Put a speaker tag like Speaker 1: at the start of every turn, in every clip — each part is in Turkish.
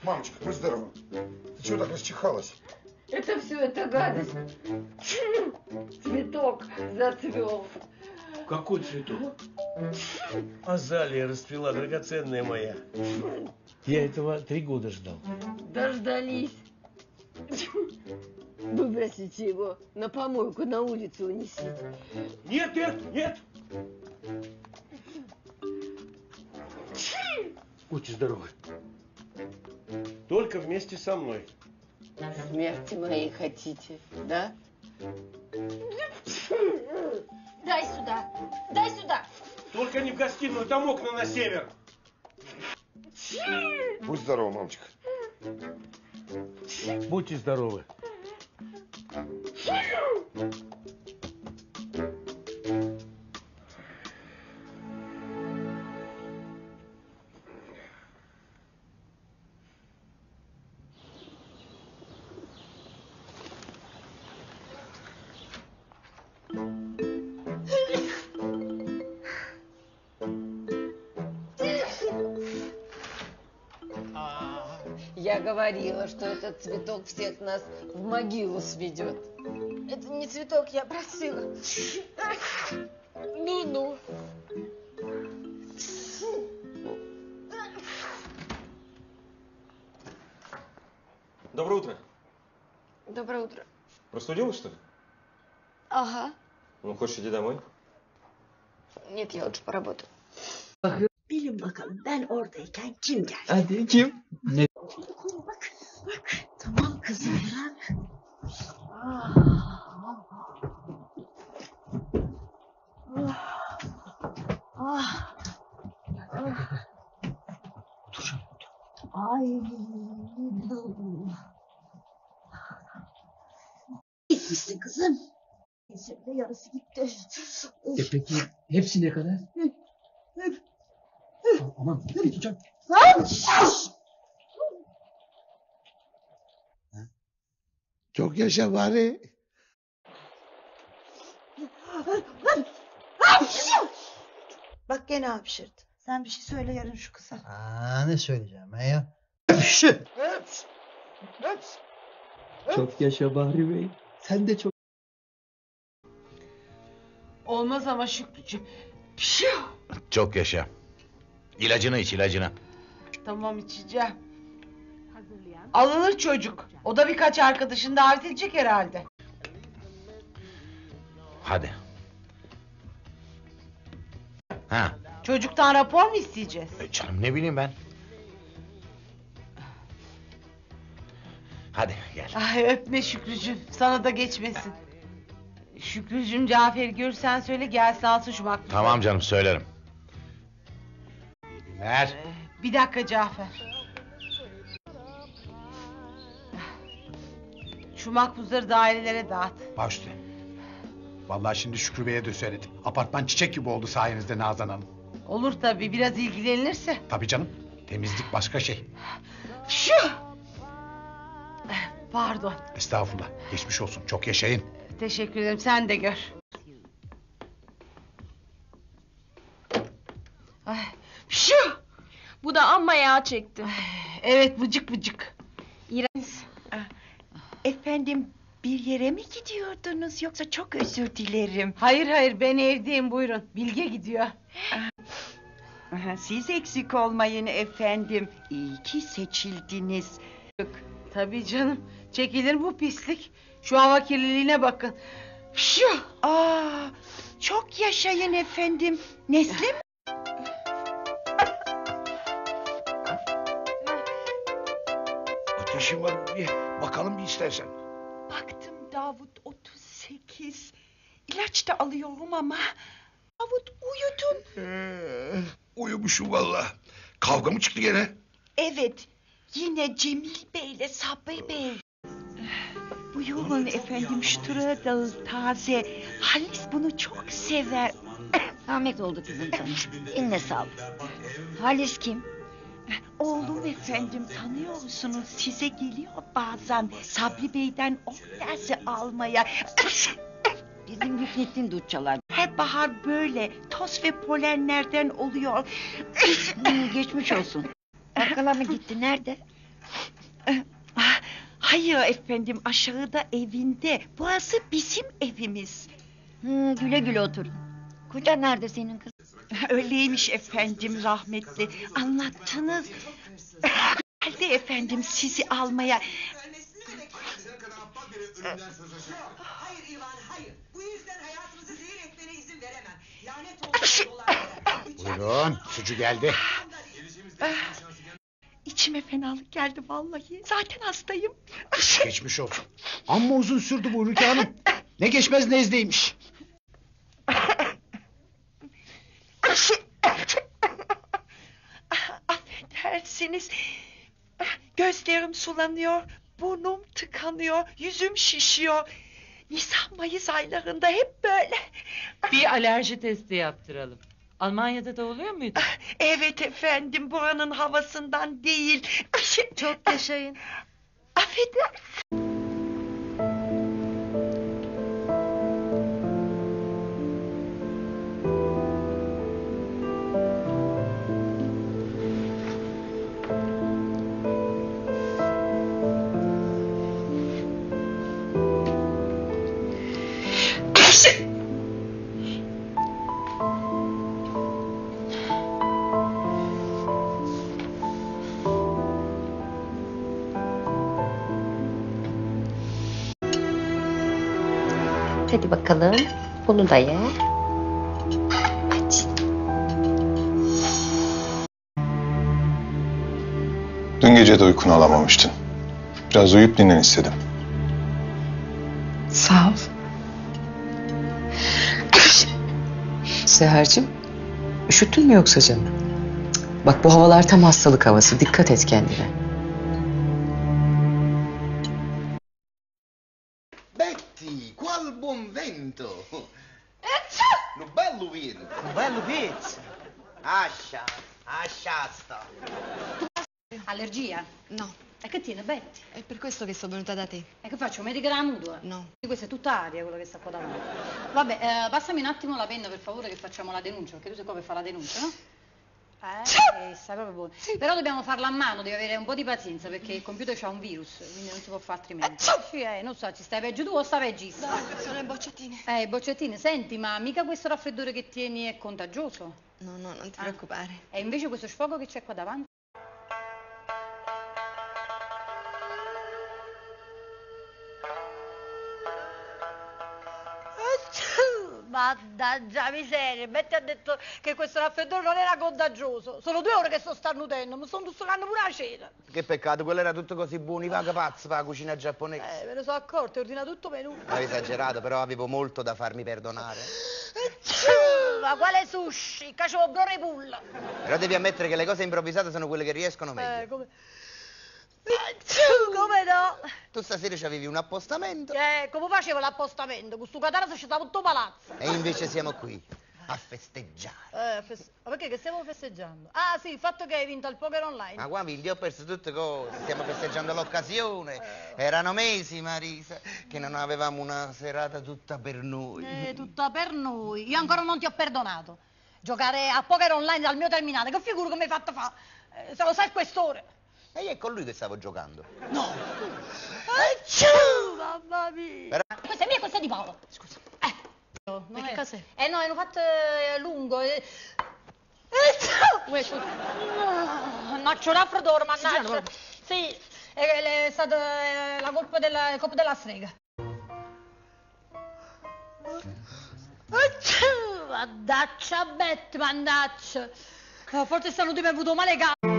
Speaker 1: Мамочка, будь здорова. Ты чего так расчихалась?
Speaker 2: Это все, это гадость. Цветок зацвел.
Speaker 3: Какой цветок? Азалия расцвела, драгоценная моя. Я этого 3 года ждал.
Speaker 2: Дождались. Выбросите его на помойку, на улицу унесите.
Speaker 3: Нет, нет, нет! Будьте здоровы. Только вместе со мной.
Speaker 2: Смерти моей хотите, да?
Speaker 4: Дай сюда! Дай сюда!
Speaker 3: Только не в гостиную, там окна на север.
Speaker 1: Будь здорова, мамочка.
Speaker 3: Будьте здоровы.
Speaker 2: Я говорила, что этот цветок всех нас в могилу сведет.
Speaker 4: Это не цветок, я просила.
Speaker 2: Ну-ну.
Speaker 5: Доброе утро.
Speaker 2: Доброе утро.
Speaker 5: Простудилась, что ли?
Speaker 2: Ага.
Speaker 5: Ну, хочешь, иди домой?
Speaker 2: Нет, я лучше поработаю.
Speaker 6: Bilin bakalım ben oradayken kim geldi?
Speaker 7: Hadi kim? Ne?
Speaker 6: Bak, bak. Tamam kızım bırak.
Speaker 7: Otur.
Speaker 6: Ay. Gitmişsin kızım. Şimdi yarısı gitti.
Speaker 7: Peki hepsi ne kadar? Aman nereye tutacağım?
Speaker 8: Çok yaşa bari.
Speaker 6: Bak gene hapşırdı. Sen bir şey söyle yarın şu kıza.
Speaker 7: Ne söyleyeceğim ben ya?
Speaker 8: Heps.
Speaker 7: Çok yaşa Bahri Bey. Sen de çok...
Speaker 2: Olmaz ama Şükrücüğüm.
Speaker 9: Çok yaşa. İlacını iç, ilacını.
Speaker 2: Tamam içeceğim. Alınır çocuk. O da birkaç arkadaşını davet edecek herhalde.
Speaker 9: Hadi. Ha,
Speaker 2: Çocuktan rapor mu isteyeceğiz?
Speaker 9: canım ne bileyim ben. Hadi gel.
Speaker 2: Ay öpme Şükrücüğüm. Sana da geçmesin. Şükrücüğüm Cafer'i görürsen söyle gelsin alsın şu makbuzları.
Speaker 9: Tamam canım söylerim. Ver.
Speaker 2: Bir dakika Cafer. Şu makbuzları dairelere dağıt.
Speaker 8: Baş üstüne. Vallahi şimdi Şükrü Bey'e de söyledim. Apartman çiçek gibi oldu sayenizde Nazan Hanım.
Speaker 2: Olur tabii biraz ilgilenilirse.
Speaker 8: Tabii canım. Temizlik başka şey.
Speaker 2: Şu. Pardon.
Speaker 8: Estağfurullah. Geçmiş olsun. Çok yaşayın.
Speaker 2: Teşekkür ederim sen de gör. Ay, şu.
Speaker 4: Bu da amma yağ çekti.
Speaker 2: Evet bıcık bıcık.
Speaker 6: Efendim bir yere mi gidiyordunuz yoksa çok özür dilerim.
Speaker 2: Hayır hayır ben evdeyim buyurun. Bilge gidiyor.
Speaker 6: Siz eksik olmayın efendim. İyi ki seçildiniz.
Speaker 2: Tabii canım. Çekilir bu pislik. Şu hava kirliliğine bakın. Şu.
Speaker 6: Çok yaşayın efendim. Nesli mi?
Speaker 8: Ateşim var bir bakalım bir istersen.
Speaker 6: Baktım Davut 38. İlaç da alıyorum ama. Davut uyudun.
Speaker 8: Uyumuşum vallahi. Kavga mı çıktı gene?
Speaker 6: Evet. Yine Cemil Bey'le Sabri Bey. Buyurun efendim strudel taze. Halis bunu çok sever.
Speaker 4: Ahmet oldu kızım sana. Eline sağlık. Halis kim?
Speaker 6: Oğlum efendim tanıyorsunuz size geliyor bazen Sabri Bey'den o dersi almaya.
Speaker 4: Bizim Hüsnettin dut çalar.
Speaker 6: Her bahar böyle toz ve polenlerden oluyor.
Speaker 4: Geçmiş olsun. Bakkala mı gitti? Nerede?
Speaker 6: Hayır efendim, aşağıda evinde. Burası bizim evimiz.
Speaker 4: Güle güle otur. Kocan nerede senin kız?
Speaker 6: Öyleymiş efendim, rahmetli. Anlattınız. Geldi efendim sizi almaya.
Speaker 10: Hayır İvan, hayır. Bu yüzden hayatımızı zehir etmene izin veremem. Lanet olsun dolaylarına.
Speaker 8: Buyurun, sucu geldi.
Speaker 6: İçime fenalık geldi vallahi. Zaten hastayım.
Speaker 8: Geçmiş olsun. Amma uzun sürdü bu Ülke Hanım. Ne geçmez nezdeymiş.
Speaker 6: Affedersiniz. Gözlerim sulanıyor. Burnum tıkanıyor. Yüzüm şişiyor. Nisan Mayıs aylarında hep böyle.
Speaker 2: Bir alerji testi yaptıralım. Almanya'da da oluyor muydu?
Speaker 6: Evet efendim, buranın havasından değil.
Speaker 2: Çok yaşayın.
Speaker 6: Affedersiniz.
Speaker 11: Hadi bakalım. Bunu da ye.
Speaker 1: Dün gece de uykunu alamamıştın. Biraz uyuyup dinlen istedim.
Speaker 11: Sağ ol. Seher'cim, üşüttün mü yoksa canım? Cık, bak bu havalar tam hastalık havası. Dikkat et kendine.
Speaker 9: Betty, qual buon vento! Un bello vino!
Speaker 7: Bello pizza.
Speaker 9: Ascia sta!
Speaker 12: Allergia?
Speaker 11: No,
Speaker 12: E che tiene, Betty?
Speaker 11: è per questo che sono venuta da te.
Speaker 12: E che faccio, medica la mutua?
Speaker 11: No.
Speaker 12: Questa è tutta aria, quello che sta qua davanti. Vabbè, passami un attimo la penna per favore che facciamo la denuncia, perché tu sei qua per fare la denuncia, no? Sta proprio buono. Però dobbiamo farla a mano, devi avere un po' di pazienza perché il computer c'ha un virus, quindi non si può fare altrimenti. Sì, non so, ci stai peggio tu o sta peggissimo?
Speaker 11: No, sono le boccettine.
Speaker 12: Boccettine, senti, ma mica questo raffreddore che tieni è contagioso?
Speaker 11: No, no, non ti preoccupare.
Speaker 12: E invece questo sfogo che c'è qua davanti? Mannaggia miseria, Betty ha detto che questo raffreddore non era contagioso. Sono 2 ore che sto starnutendo, mi sto stuzzicando pure la cena.
Speaker 9: Che peccato, quello era tutto così buono, i vaga pazzo per la cucina giapponese.
Speaker 12: Me ne sono accorto, ordina tutto menù.
Speaker 9: Avevo esagerato, però avevo molto da farmi perdonare.
Speaker 12: Ma quale sushi? Cacio brore pulla.
Speaker 9: Però devi ammettere che le cose improvvisate sono quelle che riescono meglio.
Speaker 12: Come... Come no?
Speaker 9: Tu stasera c'avevi un appostamento
Speaker 12: Come facevo l'appostamento? Con sto catano si stava tutto palazzo.
Speaker 9: e invece siamo qui a festeggiare.
Speaker 12: Ma perché che stiamo festeggiando? Ah sì, il fatto che hai vinto al poker online.
Speaker 9: Ma qua Vildi, ho perso tutte cose, stiamo festeggiando l'occasione. Erano mesi, Marisa, che non avevamo una serata tutta per noi.
Speaker 12: Tutta per noi. Io ancora non ti ho perdonato. Giocare a poker online dal mio terminale, che figura che mi hai fatto fare? Se lo sai il questore.
Speaker 9: E io è con lui che stavo giocando.
Speaker 12: No! Mamma mia!
Speaker 9: Però...
Speaker 12: Questa è mia e questa è di Paolo. Scusa. No,
Speaker 11: che cos'è?
Speaker 12: No, hanno fatto lungo. Mannaggia, raffreddore, mannaggia. Sì, è stata la colpa della strega. Mannaggia, Betty, mannaggia. Forse stanno mi è avuto male capo.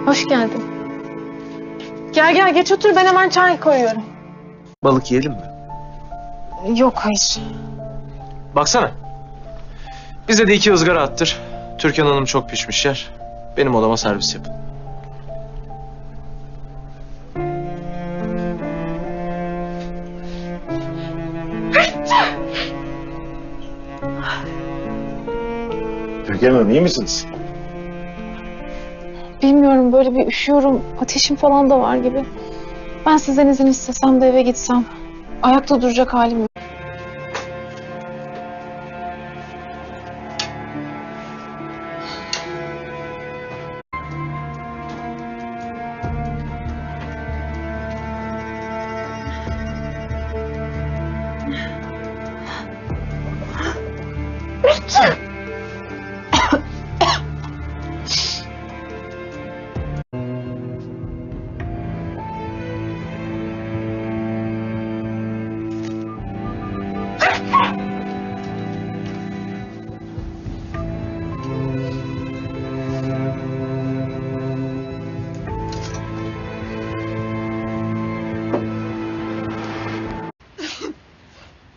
Speaker 11: Hoş geldin. Gel geç otur, ben hemen çay koyuyorum.
Speaker 3: Balık yiyelim mi?
Speaker 11: Yok hayır.
Speaker 13: Baksana. Bize de 2 ızgara attır. Türkan Hanım çok pişmiş yer. Benim odama servis yapın.
Speaker 3: Türkan Hanım iyi misiniz?
Speaker 14: Bilmiyorum, böyle bir üşüyorum. Ateşim falan da var gibi. Ben sizden izin istesem de eve gitsem. Ayakta duracak halim yok.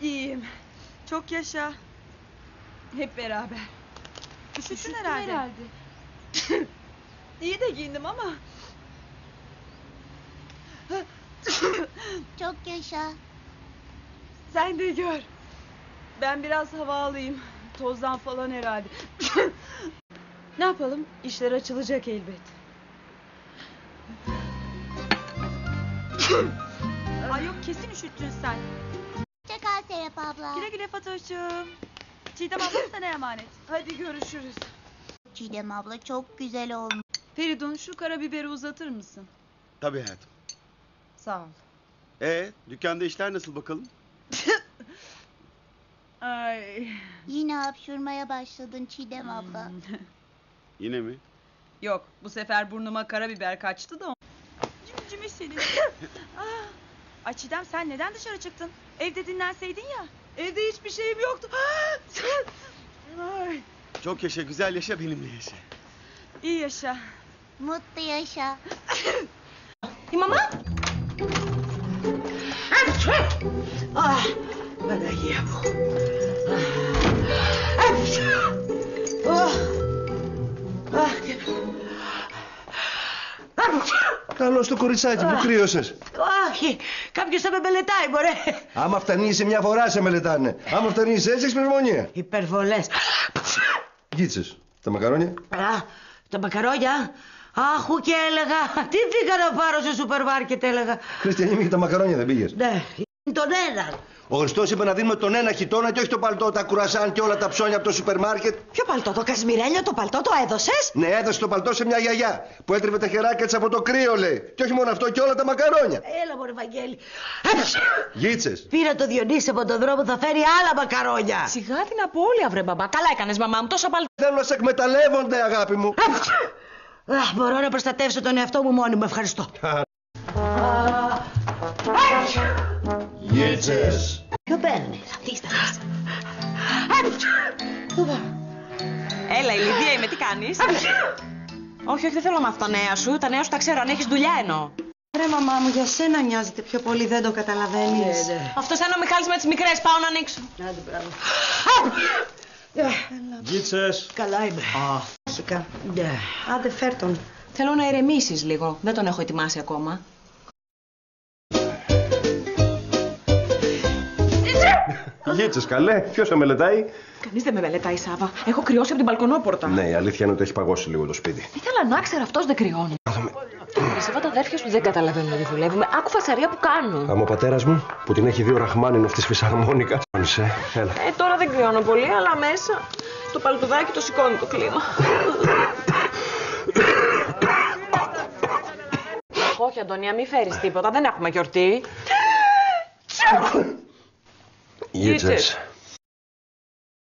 Speaker 15: İyiyim. Çok yaşa. Hep beraber. Üşüttün herhalde. İyi de giyindim ama.
Speaker 4: Çok yaşa.
Speaker 15: Sen de gör. Ben biraz hava alayım. Tozdan falan herhalde. Ne yapalım? İşler açılacak elbet. Ay yok, kesin üşüttün sen.
Speaker 4: Çakal Serap abla.
Speaker 15: Güle güle Fatoş'cum. Çiğdem abla sana emanet. Hadi görüşürüz.
Speaker 4: Çiğdem abla çok güzel olmuş.
Speaker 15: Feridun, şu karabiberi uzatır mısın?
Speaker 16: Tabii hayatım.
Speaker 15: Sağ ol.
Speaker 16: Dükkanda işler nasıl bakalım?
Speaker 15: Ay.
Speaker 4: Yine hapşurmaya başladın Çiğdem abla.
Speaker 16: Yine mi?
Speaker 15: Yok, bu sefer burnuma karabiber kaçtı da. Cimcime senin. Ay Çiğdem, sen neden dışarı çıktın? Evde dinlenseydin ya. Evde hiçbir şeyim yoktu. Ay.
Speaker 16: Çok yaşa, güzel yaşa, benimle yaşa.
Speaker 15: İyi yaşa.
Speaker 4: Mutlu yaşa.
Speaker 2: Mama? Ah, Παναγία μου.
Speaker 17: Καλώς το κοριτσάκι μου, κρύωσες.
Speaker 2: Όχι, κάποιος θα με μελετάει, μωρέ.
Speaker 17: Άμα φτανείσαι μια φορά σε μελετάνε. Άμα φτανείσαι έτσι, έχεις πνευμονία.
Speaker 2: Υπερβολές.
Speaker 17: Γίτσες, τα μακαρόνια.
Speaker 2: Α, τα μακαρόνια. Αχού και έλεγα, τι πήγα να πάρω στο σούπερ μάρκετ, έλεγα.
Speaker 17: Χριστιανή, και τα μακαρόνια δεν πήγες.
Speaker 2: Ναι, τον έναν.
Speaker 17: Ο Χριστός είπε να δίνουμε τον ένα χιτώνα και όχι το παλτό, τα κουρασάν και όλα τα ψώνια από το σούπερ μάρκετ.
Speaker 2: Ποιο παλτό, το κασμιρέλιο, το παλτό το έδωσες?
Speaker 17: Ναι, έδωσε το παλτό σε μια γιαγιά που έτριβε τα χεράκια της από το κρύο, λέει. Και όχι μόνο αυτό, και όλα τα μακαρόνια.
Speaker 2: Έλα μωρέ Βαγγέλη.
Speaker 17: Γίτσες.
Speaker 2: Πήρα το Διονύση από τον δρόμο, θα φέρει άλλα μακαρόνια.
Speaker 11: Σιγά την απώλεια, βρε μπαμπά. Καλά έκανες, μαμά μου, τόσο παλτό.
Speaker 17: Θέλουν να σε εκμεταλλεύονται, αγάπη μου.
Speaker 2: Μπορώ να προστατεύσω τον εαυτό μου μόνη μου, ευχαριστώ.
Speaker 17: Γίτσες.
Speaker 2: Ποιο παίρνεις? Αυτή είστε μέσα.
Speaker 11: Έλα, η Λιδία είμαι, τι κάνεις? Όχι, όχι, δεν θέλω να μάθω τα νέα σου. Τα νέα σου τα ξέρω, αν έχεις δουλειά εννοώ.
Speaker 2: Ρε μαμά μου, για σένα νοιάζεται πιο πολύ, δεν το καταλαβαίνεις.
Speaker 11: Αυτός είναι ο Μιχάλης με τις μικρές, πάω να ανοίξω.
Speaker 2: Άντε, μπράβο.
Speaker 17: Γίτσες.
Speaker 2: Καλά είμαι. Αρχικά. Άντε, φέρ τον.
Speaker 11: Θέλω να ηρεμήσεις λίγο. Δεν τον έχω ετοιμάσει ακόμα.
Speaker 17: Γίτσες, καλέ. Ποιος σε μελετάει?
Speaker 11: Κανείς δεν με μελετάει, Σάβα. Έχω κρυώσει από την μπαλκονόπορτα.
Speaker 17: Ναι, η αλήθεια είναι ότι έχει παγώσει λίγο το σπίτι.
Speaker 11: Ήθελα να ξέρω, αυτός δεν κρυώνει. Σάβα, τα αδέρφια σου δεν καταλαβαίνουν ότι δουλεύουμε. Άκου φασαρία που κάνουν.
Speaker 17: Άμα ο πατέρας μου, που την έχει δει ο Ραχμάνινοφ της φυσαρμόνικα. Έλα.
Speaker 11: Τώρα δεν κρυώνω πολύ, αλλά μέσα το παλτουδάκι το σηκώνει το κλίμα. Όχι, Αντωνία, μη φέρεις τίποτα. Δεν έχουμε γιορτή.
Speaker 17: Γίτσες.